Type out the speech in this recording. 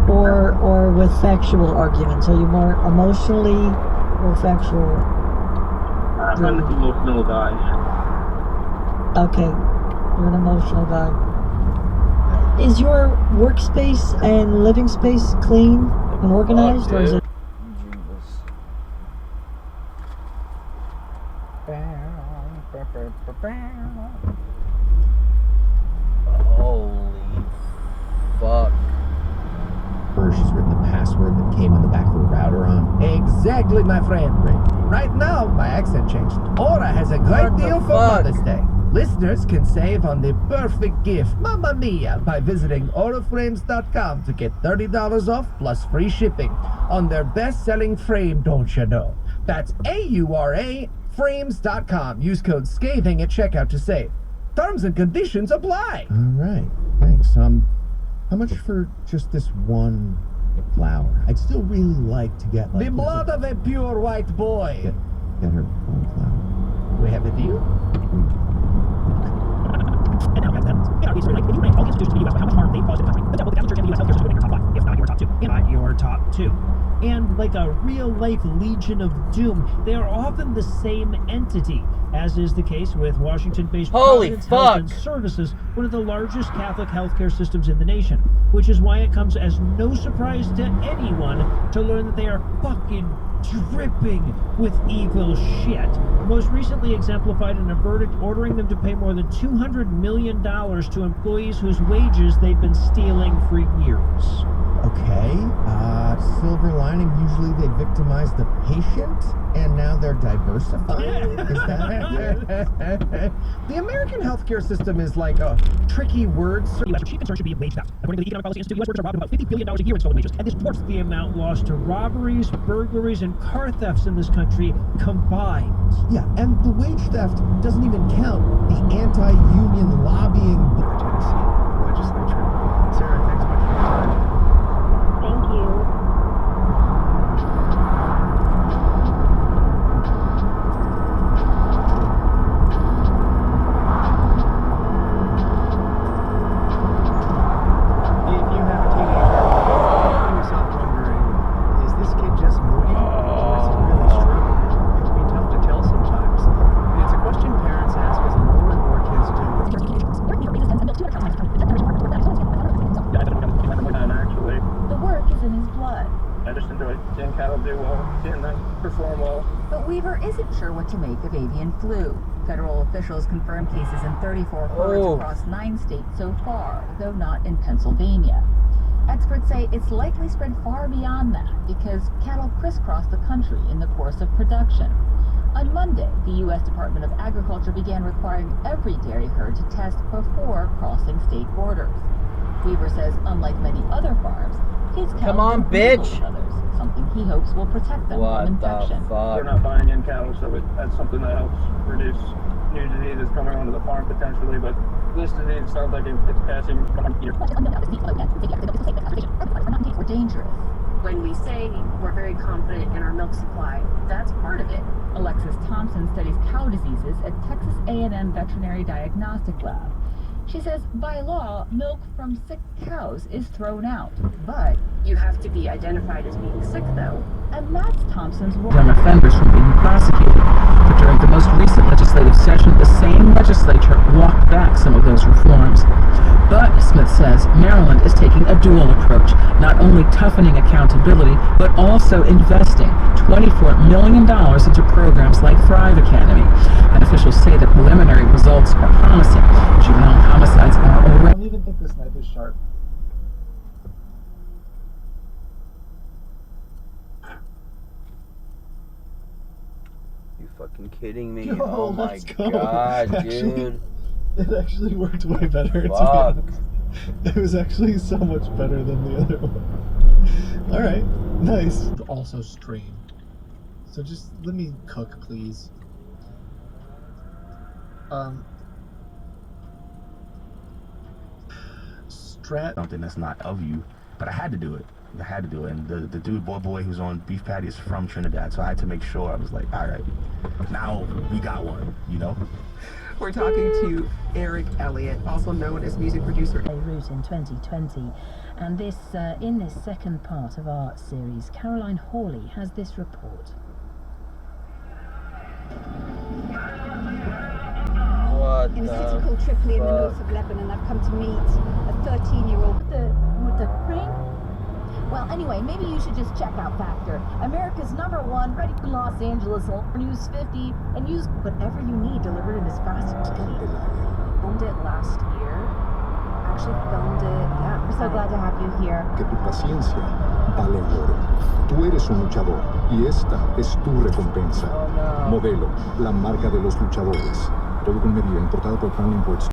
or with factual arguments? Are you more emotionally or factual? I'm an emotional guy. Okay, you're an emotional guy. Is your workspace and living space clean and organized, or is it? Holy fuck. She's written the password that came on the back of the router on. Exactly, my friend. Right now, my accent changed. Aura has a great deal for Mother's Day. Listeners can save on the perfect gift, Mamma Mia, by visiting auraframes.com to get $30 off plus free shipping on their best-selling frame, don't you know? That's AURA frames.com. Use code SCATHING at checkout to save. Terms and conditions apply. All right, thanks. How much for just this one flower? I'd still really like to get the blood of a pure white boy. Get her one flower. We have a deal? And now, if you rank all the institutions in the U.S. by how much harm they've caused in the country, the Catholic Church and the U.S. healthcare system would make your top 5, if not your top 2. Not your top 2. And like a real-life Legion of Doom, they are often the same entity, as is the case with Washington-based Providence Health and Services, one of the largest Catholic healthcare systems in the nation, which is why it comes as no surprise to anyone to learn that they are fucking dripping with evil shit. Most recently exemplified in a verdict ordering them to pay more than $200 million to employees whose wages they've been stealing for years. Okay, silver lining, usually they victimize the patient, and now they're diversifying? Is that The American healthcare system is like a tricky word. Your chief concern should be wage theft. According to the Economic Policy Institute, U.S. workers are robbed of about $50 billion a year in stolen wages, and this dwarfs the amount lost to robberies, burglaries, and car thefts in this country combined. Yeah, and the wage theft doesn't even count the anti-union lobbying. Tennessee legislature. Sarah, thanks much for your time. Thank you. If you have a teenager, find yourself wondering, is this kid just moody, or is he really struggling? It can be tough to tell sometimes. And it's a question parents ask as more and more kids do. Actually, The work is in his blood. I just enjoy seeing cattle do well, seeing them perform well. But Weaver isn't sure what to make of avian flu. Federal officials confirmed cases in 34 herds across 9 states so far, though not in Pennsylvania. Experts say it's likely spread far beyond that because cattle crisscross the country in the course of production. On Monday, the U.S. Department of Agriculture began requiring every dairy herd to test before crossing state borders. Weaver says, unlike many other farms, his cattle don't mingle with others, something he hopes will protect them from infection. We're not buying in cattle, so that's something that helps reduce new diseases coming onto the farm potentially. But this disease sounds like it's passing. We're dangerous. When we say we're very confident in our milk supply, that's part of it. Alexis Thompson studies cow diseases at Texas A&M Veterinary Diagnostic Lab. She says, by law, milk from sick cows is thrown out, but you have to be identified as being sick, though. And that's Thompson's role. Offenders from being prosecuted. But during the most recent legislative session, the same legislature walked back some of those reforms. But, Smith says, Maryland is taking a dual approach, not only toughening accountability, but also investing $24 million into programs like Thrive Academy. And officials say the preliminary results are promising. Juvenile homicides are already... I don't even think this knife is sharp. You fucking kidding me? Yo, oh my let's go. god, Actually, dude. It actually worked way better, to be Fuck. honest. It was actually so much better than the other one. Alright, nice. Also stream. So just let me cook, please. Something that's not of you, but I had to do it. I had to do it. And the dude, boy who's on beef patty is from Trinidad, so I had to make sure. I was like, all right, now we got one, you know? We're talking to Eric Elliott, also known as music producer. Beirut in 2020, and this in this second part of our series, Caroline Hawley has this report. What in the a city called Tripoli in the fuck? north of Lebanon. I've come to meet a 13-year-old. With the ring? Well, anyway, maybe you should just check out Factor, America's #1 ready for Los Angeles News 50, and use whatever you need delivered in as fast as you can. Filmed it last year. Actually filmed it. Yeah, we're so glad to have you here. Que tu paciencia vale oro. Tú eres un luchador y esta es tu recompensa. Modelo, la marca de los luchadores. Todo con medida, importado por Crown Imports.